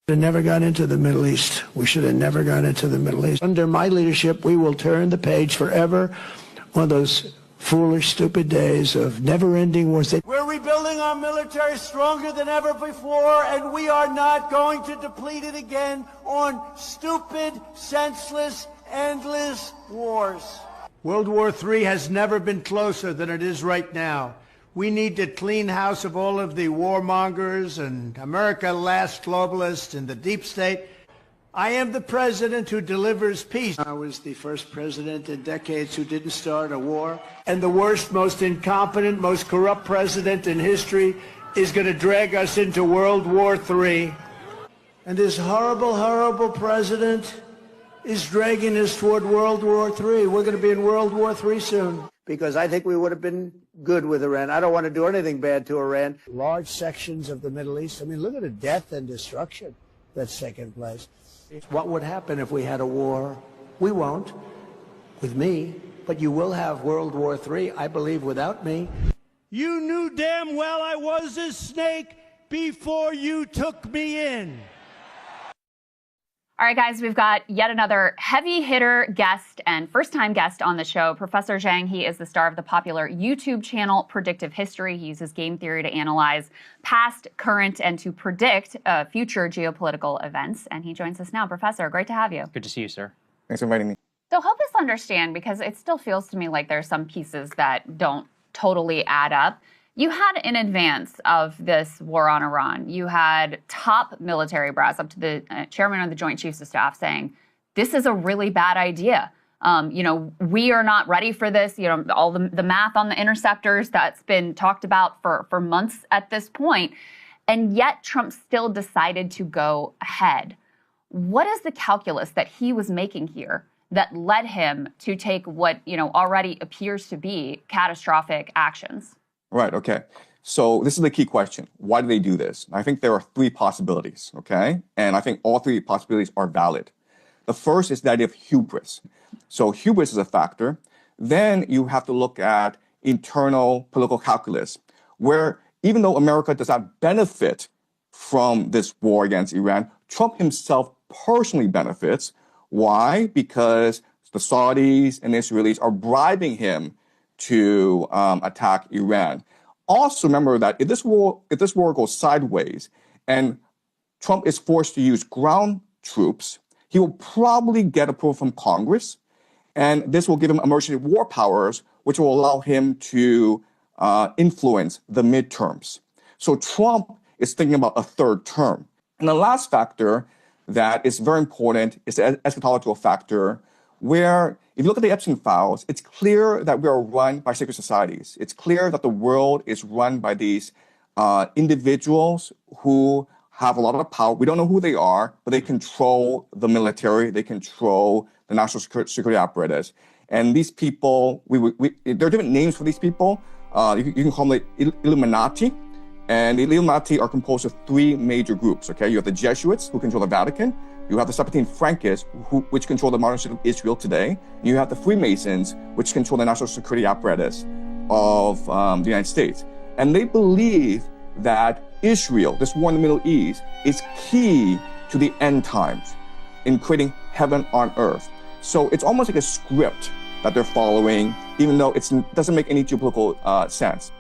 Should have never gone into the Middle East. We should have never gone into the Middle East. Under my leadership, we will turn the page forever on those foolish, stupid days of never-ending wars. We're rebuilding our military stronger than ever before, and we are not going to deplete it again on stupid, senseless, endless wars. World War III has never been closer than it is right now. We need to clean house of all of the warmongers and America last globalists and the deep state. I am the president who delivers peace. I was the first president in decades who didn't start a war. And the worst, most incompetent, most corrupt president in history is going to drag us into World War III. And this horrible, horrible president is dragging us toward World War III. We're going to be in World War III soon. Because I think we would have been good with Iran. I don't want to do anything bad to Iran. Large sections of the Middle East. I mean, look at the death and destruction that's taken place. What would happen if we had a war? We won't, with me, but you will have World War III, I believe, without me. You knew damn well I was a snake before you took me in. All right, guys, we've got yet another heavy hitter guest and first-time guest on the show. Professor Zhang, he is the star of the popular YouTube channel Predictive History. He uses game theory to analyze past, current, and to predict future geopolitical events. And he joins us now. Professor, great to have you. Good to see you, sir. Thanks for inviting me. So help us understand, because it still feels to me like there's some pieces that don't totally add up. You had, in advance of this war on Iran, you had top military brass, up to the chairman of the Joint Chiefs of Staff, saying, this is a really bad idea. We are not ready for this. All the math on the interceptors that's been talked about for months at this point. And yet Trump still decided to go ahead. What is the calculus that he was making here that led him to take what, already appears to be catastrophic actions? Right, okay. So this is the key question. Why do they do this? I think there are three possibilities, okay? And I think all three possibilities are valid. The first is the idea of hubris. So hubris is a factor. Then you have to look at internal political calculus, where even though America does not benefit from this war against Iran, Trump himself personally benefits. Why? Because the Saudis and the Israelis are bribing him to attack Iran. Also remember that if this war goes sideways and Trump is forced to use ground troops, he will probably get approval from Congress, and this will give him emergency war powers, which will allow him to influence the midterms. So Trump is thinking about a third term. And the last factor that is very important is the eschatological factor, where if you look at the Epstein files, it's clear that we are run by secret societies. It's clear that the world is run by these individuals who have a lot of power. We don't know who they are, but they control the military. They control the national security apparatus. And these people, there are different names for these people. You can call them the Illuminati. And the Illuminati are composed of three major groups, okay? You have the Jesuits, who control the Vatican. You have the Sephardim Frankists, which control the modern state of Israel today. You have the Freemasons, which control the national security apparatus of the United States. And they believe that Israel, this war in the Middle East, is key to the end times in creating heaven on earth. So it's almost like a script that they're following, even though it doesn't make any geopolitical sense.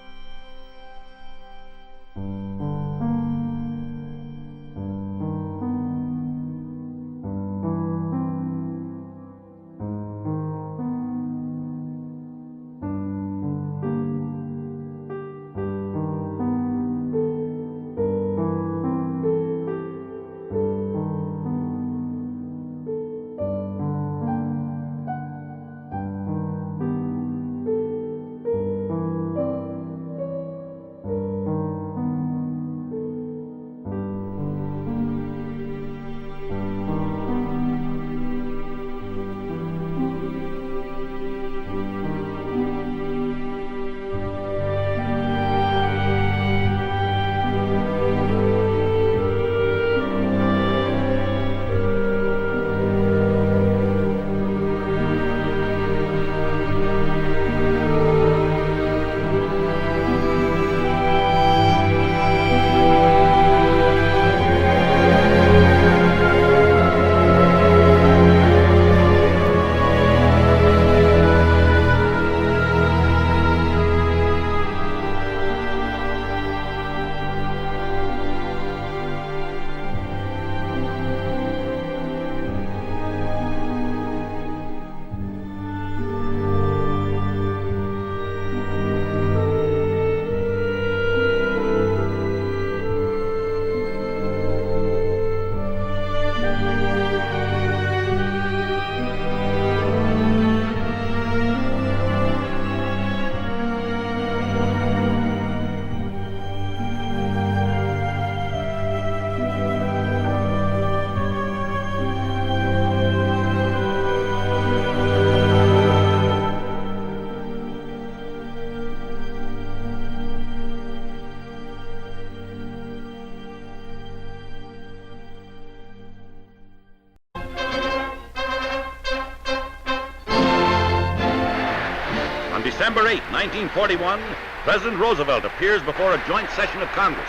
December 8, 1941, President Roosevelt appears before a joint session of Congress.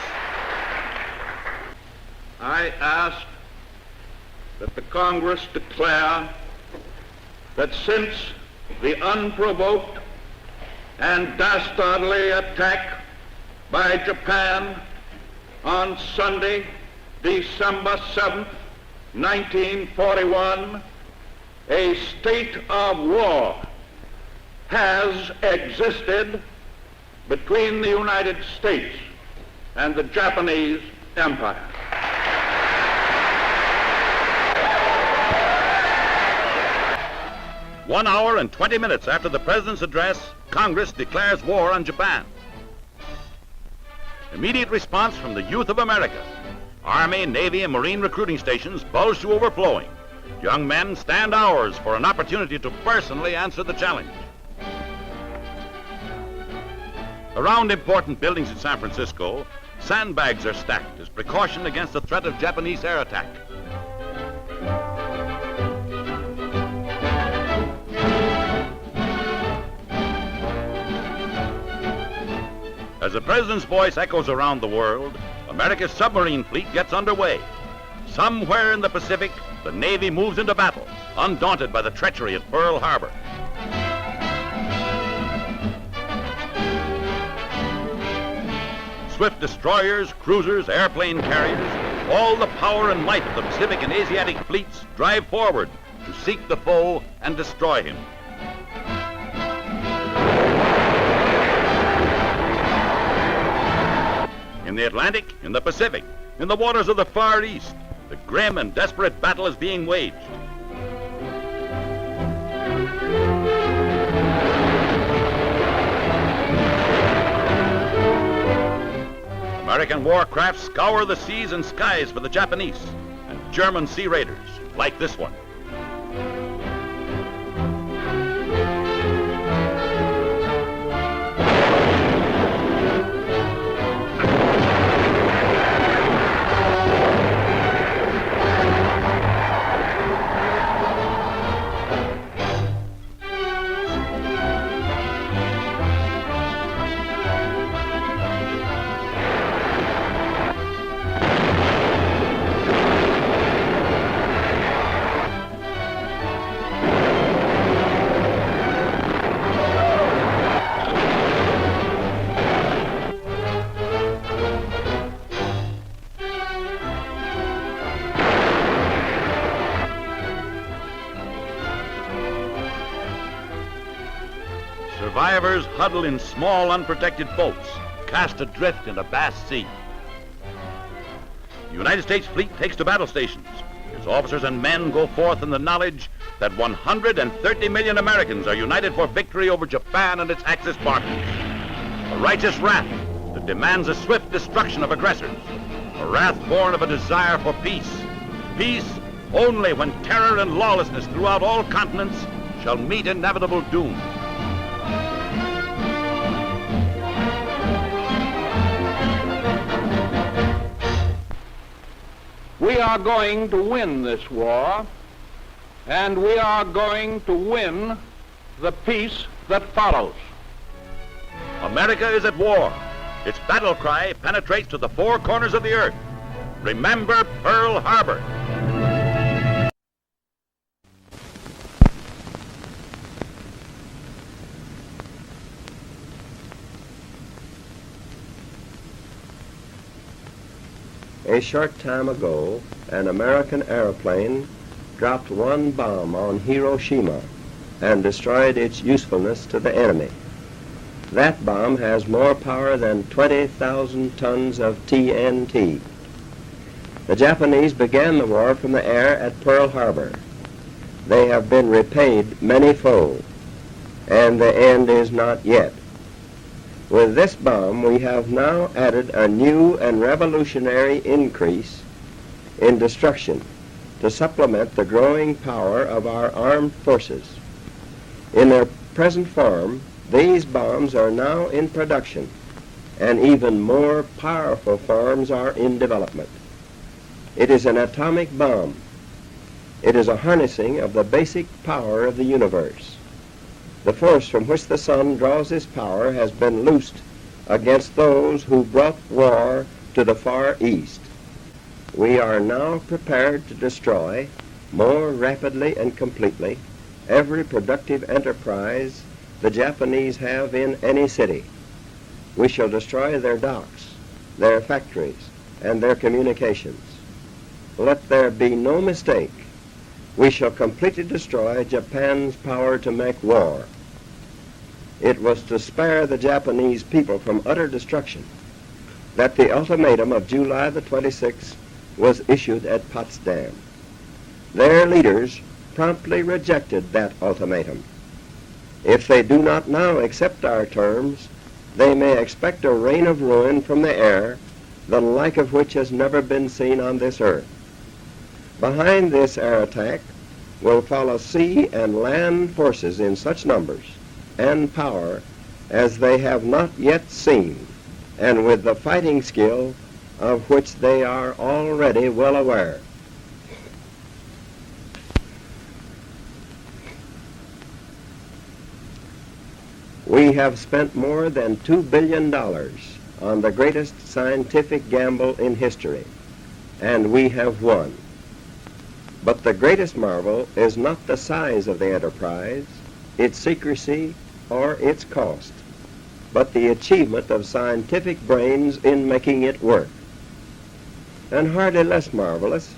I ask that the Congress declare that since the unprovoked and dastardly attack by Japan on Sunday, December 7th, 1941, a state of war has existed between the United States and the Japanese Empire. One hour and 20 minutes after the President's address, Congress declares war on Japan. Immediate response from the youth of America. Army, Navy, and Marine recruiting stations bulge to overflowing. Young men stand hours for an opportunity to personally answer the challenge. Around important buildings in San Francisco, sandbags are stacked as precaution against the threat of Japanese air attack. As the President's voice echoes around the world, America's submarine fleet gets underway. Somewhere in the Pacific, the Navy moves into battle, undaunted by the treachery at Pearl Harbor. Swift destroyers, cruisers, airplane carriers, all the power and might of the Pacific and Asiatic fleets drive forward to seek the foe and destroy him. In the Atlantic, in the Pacific, in the waters of the Far East, the grim and desperate battle is being waged. American warcraft scour the seas and skies for the Japanese and German sea raiders, like this one. Survivors huddle in small, unprotected boats, cast adrift in a vast sea. The United States fleet takes to battle stations. Its officers and men go forth in the knowledge that 130 million Americans are united for victory over Japan and its Axis partners. A righteous wrath that demands a swift destruction of aggressors. A wrath born of a desire for peace. Peace only when terror and lawlessness throughout all continents shall meet inevitable doom. We are going to win this war, and we are going to win the peace that follows. America is at war. Its battle cry penetrates to the four corners of the earth. Remember Pearl Harbor. A short time ago, an American airplane dropped one bomb on Hiroshima and destroyed its usefulness to the enemy. That bomb has more power than 20,000 tons of TNT. The Japanese began the war from the air at Pearl Harbor. They have been repaid many-fold, and the end is not yet. With this bomb, we have now added a new and revolutionary increase in destruction to supplement the growing power of our armed forces. In their present form, these bombs are now in production, and even more powerful forms are in development. It is an atomic bomb. It is a harnessing of the basic power of the universe. The force from which the sun draws his power has been loosed against those who brought war to the Far East. We are now prepared to destroy more rapidly and completely every productive enterprise the Japanese have in any city. We shall destroy their docks, their factories, and their communications. Let there be no mistake. We shall completely destroy Japan's power to make war. It was to spare the Japanese people from utter destruction that the ultimatum of July the 26th was issued at Potsdam. Their leaders promptly rejected that ultimatum. If they do not now accept our terms, they may expect a rain of ruin from the air, the like of which has never been seen on this earth. Behind this air attack will follow sea and land forces in such numbers and power as they have not yet seen, and with the fighting skill of which they are already well aware. We have spent more than $2 billion on the greatest scientific gamble in history, and we have won. But the greatest marvel is not the size of the enterprise, its secrecy, or its cost, but the achievement of scientific brains in making it work. And hardly less marvelous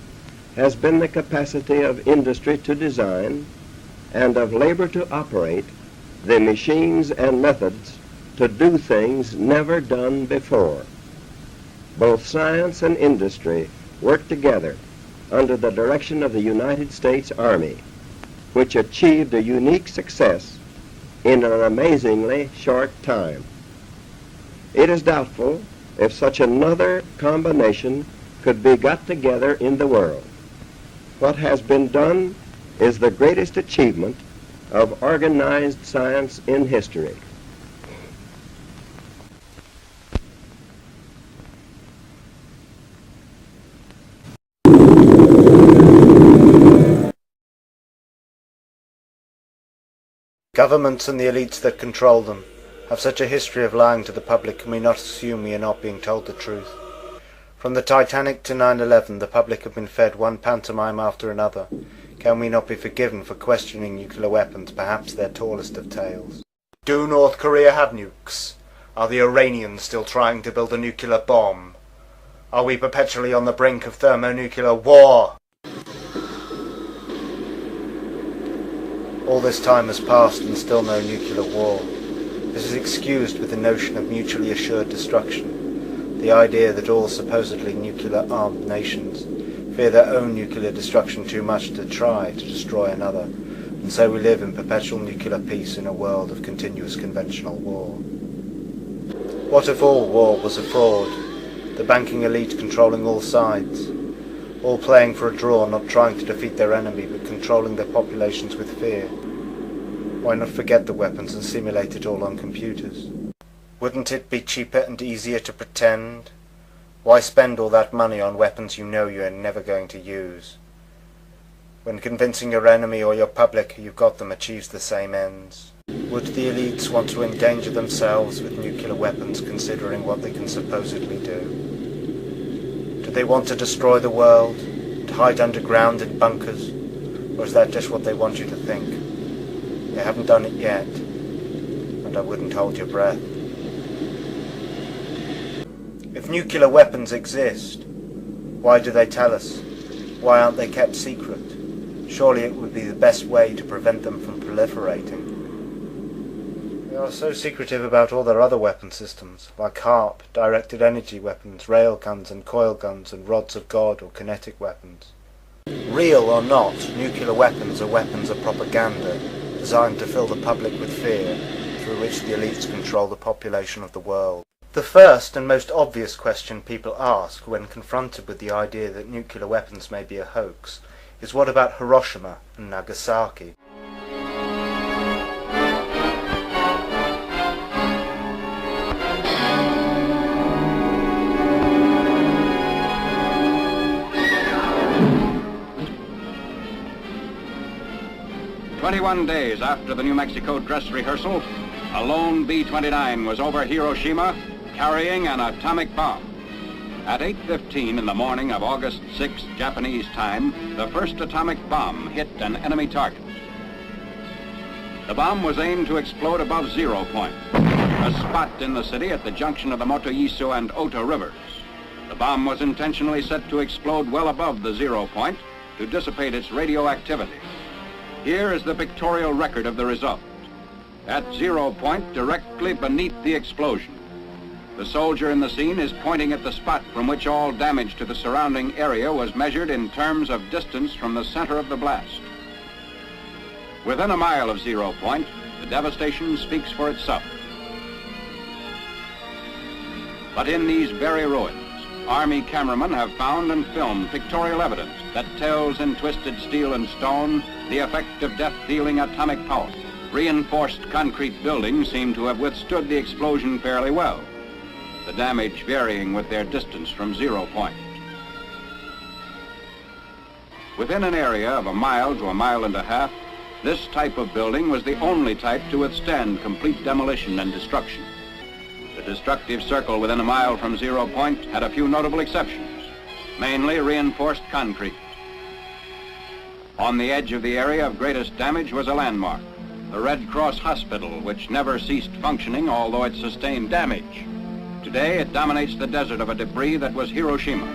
has been the capacity of industry to design and of labor to operate the machines and methods to do things never done before. Both science and industry work together under the direction of the United States Army, which achieved a unique success in an amazingly short time. It is doubtful if such another combination could be got together in the world. What has been done is the greatest achievement of organized science in history. Governments and the elites that control them have such a history of lying to the public, can we not assume we are not being told the truth? From the Titanic to 9/11, the public have been fed one pantomime after another. Can we not be forgiven for questioning nuclear weapons, perhaps their tallest of tales? Do North Korea have nukes? Are the Iranians still trying to build a nuclear bomb? Are we perpetually on the brink of thermonuclear war? All this time has passed and still no nuclear war. This is excused with the notion of mutually assured destruction, the idea that all supposedly nuclear-armed nations fear their own nuclear destruction too much to try to destroy another, and so we live in perpetual nuclear peace in a world of continuous conventional war. What if all war was a fraud, the banking elite controlling all sides, all playing for a draw, not trying to defeat their enemy but controlling their populations with fear? Why not forget the weapons and simulate it all on computers? Wouldn't it be cheaper and easier to pretend? Why spend all that money on weapons you know you are never going to use? When convincing your enemy or your public you've got them achieves the same ends. Would the elites want to endanger themselves with nuclear weapons considering what they can supposedly do? Do they want to destroy the world and hide underground in bunkers? Or is that just what they want you to think? They haven't done it yet, and I wouldn't hold your breath. If nuclear weapons exist, why do they tell us? Why aren't they kept secret? Surely it would be the best way to prevent them from proliferating. They are so secretive about all their other weapon systems, like HARP, directed energy weapons, railguns and coil guns and rods of God or kinetic weapons. Real or not, nuclear weapons are weapons of propaganda, designed to fill the public with fear, through which the elites control the population of the world. The first and most obvious question people ask when confronted with the idea that nuclear weapons may be a hoax is, what about Hiroshima and Nagasaki? 21 days after the New Mexico dress rehearsal, a lone B-29 was over Hiroshima carrying an atomic bomb. At 8:15 in the morning of August 6, Japanese time, the first atomic bomb hit an enemy target. The bomb was aimed to explode above 0 point, a spot in the city at the junction of the Motoyisu and Ota rivers. The bomb was intentionally set to explode well above the 0 point to dissipate its radioactivity. Here is the pictorial record of the result. At 0 point, directly beneath the explosion, the soldier in the scene is pointing at the spot from which all damage to the surrounding area was measured in terms of distance from the center of the blast. Within a mile of 0 point, the devastation speaks for itself. But in these very ruins, Army cameramen have found and filmed pictorial evidence that tells in twisted steel and stone the effect of death-dealing atomic power. Reinforced concrete buildings seem to have withstood the explosion fairly well, the damage varying with their distance from 0 point. Within an area of a mile to a mile and a half, this type of building was the only type to withstand complete demolition and destruction. The destructive circle within a mile from 0 point had a few notable exceptions, mainly reinforced concrete. On the edge of the area of greatest damage was a landmark, the Red Cross Hospital, which never ceased functioning although it sustained damage. Today it dominates the desert of a debris that was Hiroshima.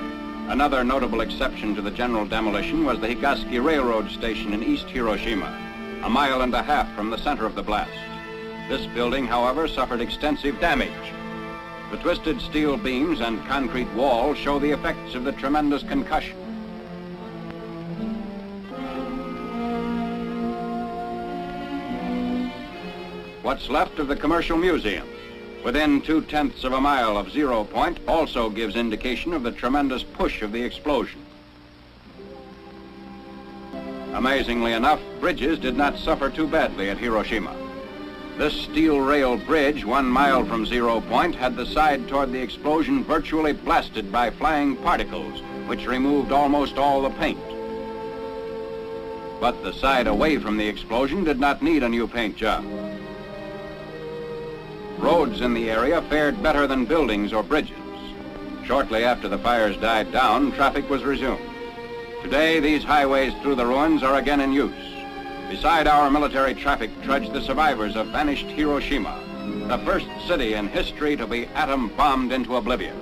Another notable exception to the general demolition was the Higaski Railroad Station in East Hiroshima, a mile and a half from the center of the blast. This building, however, suffered extensive damage. The twisted steel beams and concrete walls show the effects of the tremendous concussion. What's left of the Commercial Museum, within 2/10 of a mile of 0 point, also gives indication of the tremendous push of the explosion. Amazingly enough, bridges did not suffer too badly at Hiroshima. This steel rail bridge 1 mile from 0 point had the side toward the explosion virtually blasted by flying particles, which removed almost all the paint. But the side away from the explosion did not need a new paint job. Roads in the area fared better than buildings or bridges. Shortly after the fires died down, traffic was resumed. Today, these highways through the ruins are again in use. Beside our military traffic trudge the survivors of vanished Hiroshima, the first city in history to be atom-bombed into oblivion.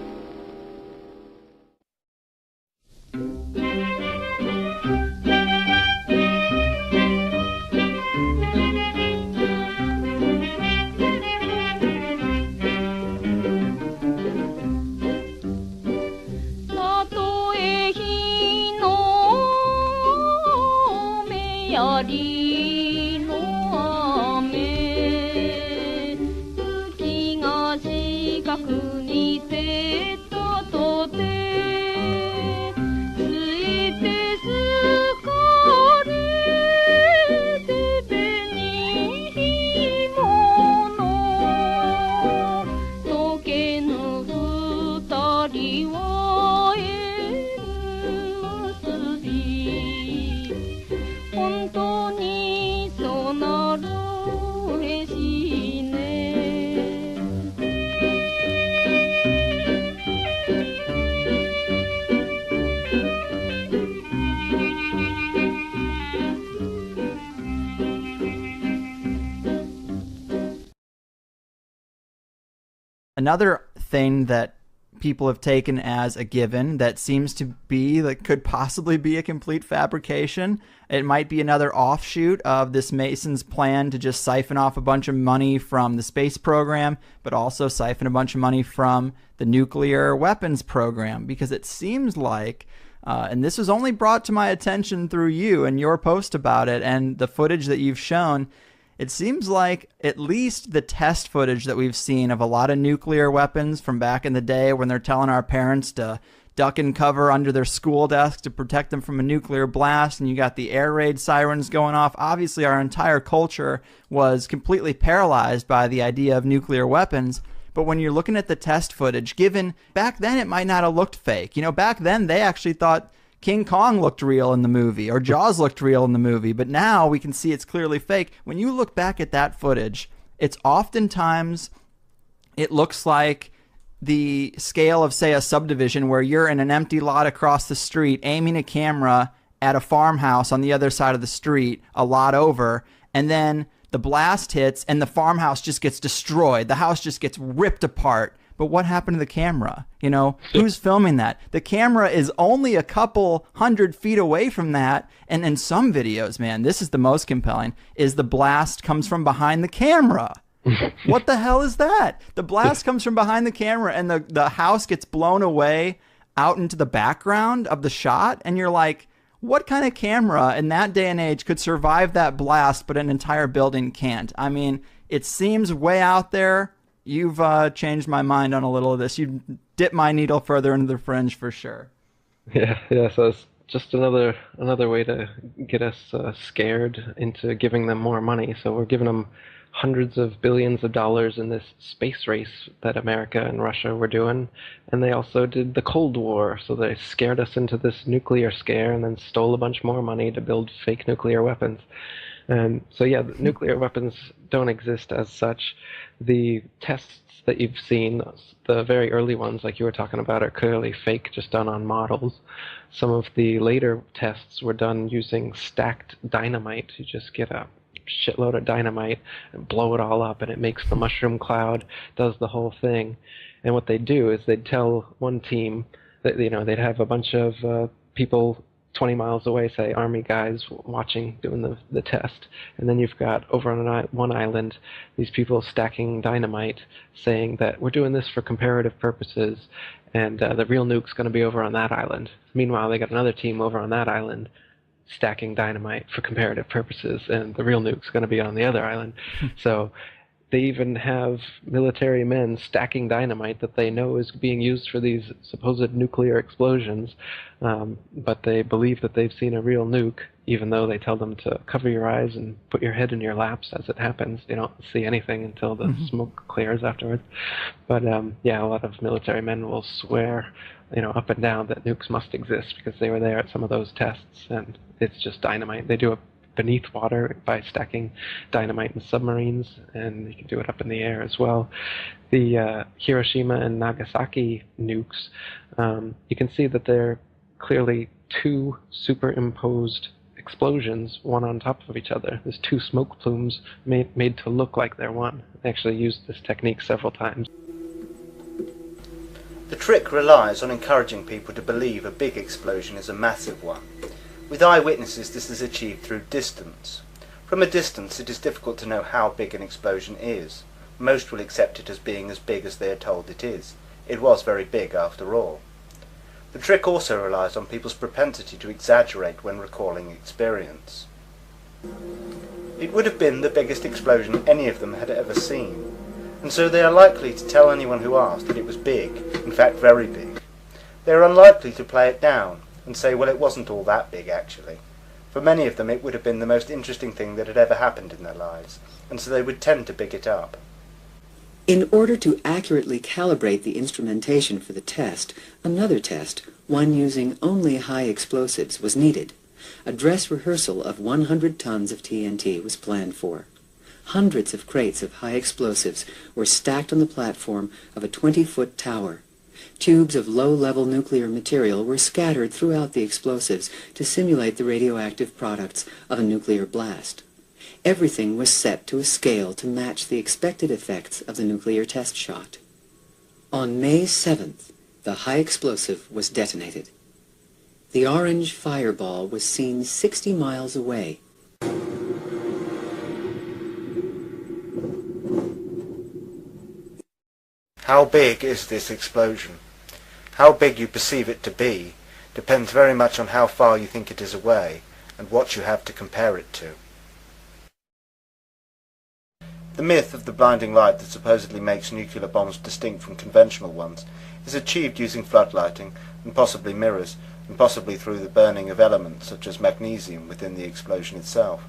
Another thing that people have taken as a given that seems to be, that could possibly be a complete fabrication. It might be another offshoot of this Mason's plan to just siphon off a bunch of money from the space program, but also siphon a bunch of money from the nuclear weapons program, because it seems like, and this was only brought to my attention through you and your post about it and the footage that you've shown, it seems like at least the test footage that we've seen of a lot of nuclear weapons from back in the day when they're telling our parents to duck and cover under their school desk to protect them from a nuclear blast, and you got the air raid sirens going off. Obviously, our entire culture was completely paralyzed by the idea of nuclear weapons. But when you're looking at the test footage, given back then it might not have looked fake. You know, back then they actually thought King Kong looked real in the movie, or Jaws looked real in the movie, but now we can see it's clearly fake. When you look back at that footage, it's oftentimes, it looks like the scale of, say, a subdivision where you're in an empty lot across the street aiming a camera at a farmhouse on the other side of the street, a lot over, and then the blast hits and the farmhouse just gets destroyed. The house just gets ripped apart. But what happened to the camera? You know, who's filming that? The camera is only a couple 100 feet away from that. And in some videos, man, this is the most compelling, is the blast comes from behind the camera. What the hell is that? The blast comes from behind the camera and the house gets blown away out into the background of the shot. And you're like, what kind of camera in that day and age could survive that blast, but an entire building can't? I mean, it seems way out there. You've changed my mind on a little of this. You've dipped my needle further into the fringe for sure. Yeah. So it's just another way to get us scared into giving them more money. So we're giving them hundreds of billions of dollars in this space race that America and Russia were doing, and they also did the Cold War. So they scared us into this nuclear scare, and then stole a bunch more money to build fake nuclear weapons. So yeah, the nuclear weapons don't exist as such. The tests that you've seen, the very early ones like you were talking about, are clearly fake, just done on models. Some of the later tests were done using stacked dynamite. You just get a shitload of dynamite and blow it all up, and it makes the mushroom cloud, does the whole thing. And what they'd do is they'd tell one team that, you know, they'd have a bunch of people 20 miles away, say army guys watching, doing the test, and then you've got over on one island these people stacking dynamite, saying that we're doing this for comparative purposes, and the real nuke's going to be over on that island. Meanwhile, they got another team over on that island stacking dynamite for comparative purposes, and the real nuke's going to be on the other island. So they even have military men stacking dynamite that they know is being used for these supposed nuclear explosions, but they believe that they've seen a real nuke, even though they tell them to cover your eyes and put your head in your laps as it happens. They don't see anything until the smoke clears afterwards. But yeah, a lot of military men will swear, you know, up and down that nukes must exist because they were there at some of those tests, and it's just dynamite. They do it beneath water by stacking dynamite in submarines, and you can do it up in the air as well. The Hiroshima and Nagasaki nukes, you can see that they're clearly two superimposed explosions, one on top of each other. There's two smoke plumes made to look like they're one. They actually used this technique several times. The trick relies on encouraging people to believe a big explosion is a massive one. With eyewitnesses, this is achieved through distance. From a distance, it is difficult to know how big an explosion is. Most will accept it as being as big as they are told it is. It was very big after all. The trick also relies on people's propensity to exaggerate when recalling experience. It would have been the biggest explosion any of them had ever seen, and so they are likely to tell anyone who asks that it was big, in fact very big. They are unlikely to play it down and say, well, it wasn't all that big actually. For many of them it would have been the most interesting thing that had ever happened in their lives, and so they would tend to big it up. In order to accurately calibrate the instrumentation for the test, another test, one using only high explosives, was needed. A dress rehearsal of 100 tons of TNT was planned for. Hundreds of crates of high explosives were stacked on the platform of a 20-foot tower. Tubes of low-level nuclear material were scattered throughout the explosives to simulate the radioactive products of a nuclear blast. Everything was set to a scale to match the expected effects of the nuclear test shot. On May 7th, the high explosive was detonated. The orange fireball was seen 60 miles away. How big is this explosion? How big you perceive it to be depends very much on how far you think it is away and what you have to compare it to. The myth of the blinding light that supposedly makes nuclear bombs distinct from conventional ones is achieved using floodlighting and possibly mirrors, and possibly through the burning of elements such as magnesium within the explosion itself.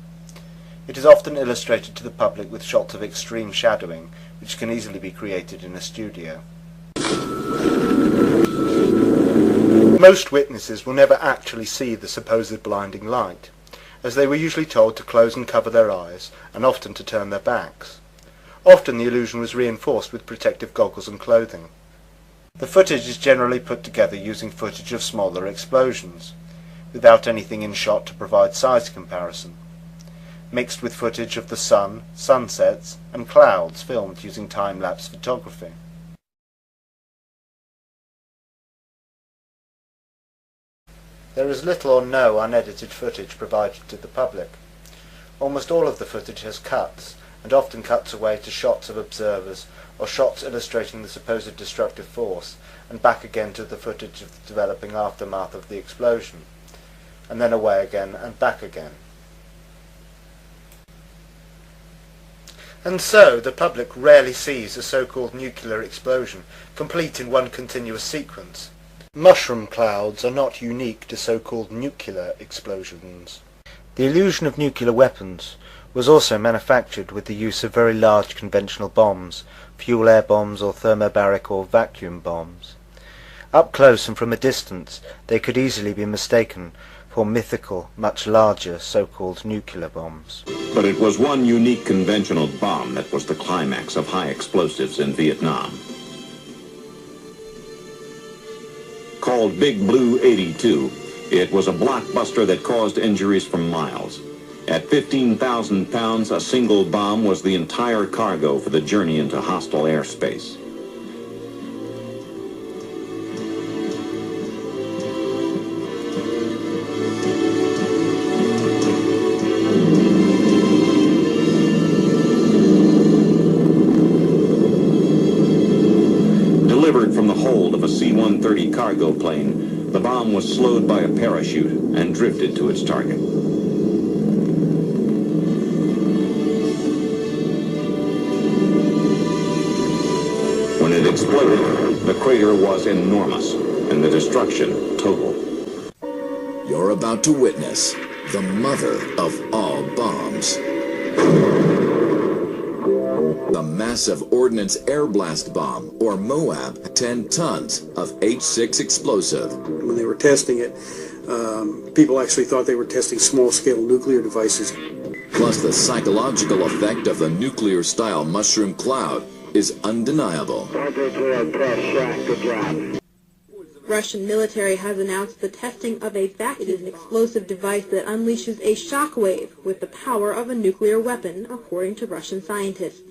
It is often illustrated to the public with shots of extreme shadowing, which can easily be created in a studio. Most witnesses will never actually see the supposed blinding light, as they were usually told to close and cover their eyes, and often to turn their backs. Often the illusion was reinforced with protective goggles and clothing. The footage is generally put together using footage of smaller explosions, without anything in shot to provide size comparison, mixed with footage of the sun, sunsets, and clouds filmed using time-lapse photography. There is little or no unedited footage provided to the public. Almost all of the footage has cuts, and often cuts away to shots of observers or shots illustrating the supposed destructive force, and back again to the footage of the developing aftermath of the explosion, and then away again and back again. And so the public rarely sees a so-called nuclear explosion complete in one continuous sequence. Mushroom clouds are not unique to so-called nuclear explosions. The illusion of nuclear weapons was also manufactured with the use of very large conventional bombs, fuel air bombs or thermobaric or vacuum bombs. Up close and from a distance they could easily be mistaken for mythical, much larger so-called nuclear bombs. But it was one unique conventional bomb that was the climax of high explosives in Vietnam. Called Big Blue 82, it was a blockbuster that caused injuries for miles. At 15,000 pounds, a single bomb was the entire cargo for the journey into hostile airspace. Delivered from the hold of a C-130 cargo plane, the bomb was slowed by a parachute and drifted to its target. When it exploded, the crater was enormous and the destruction total. You're about to witness the mother of all bombs. The massive Ordnance Air Blast Bomb, or MOAB, 10 tons of H6 explosive. When they were testing it, people actually thought they were testing small-scale nuclear devices. Plus the psychological effect of the nuclear-style mushroom cloud is undeniable. Russian military has announced the testing of a vacuum explosive device that unleashes a shockwave with the power of a nuclear weapon, according to Russian scientists.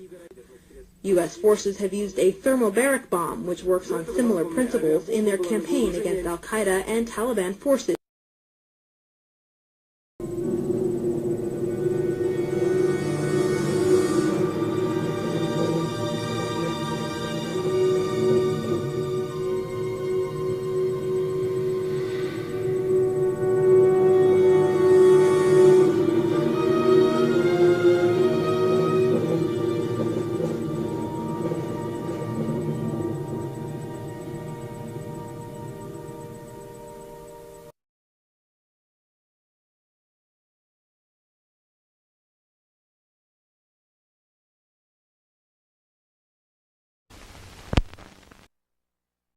U.S. forces have used a thermobaric bomb, which works on similar principles, in their campaign against al-Qaeda and Taliban forces.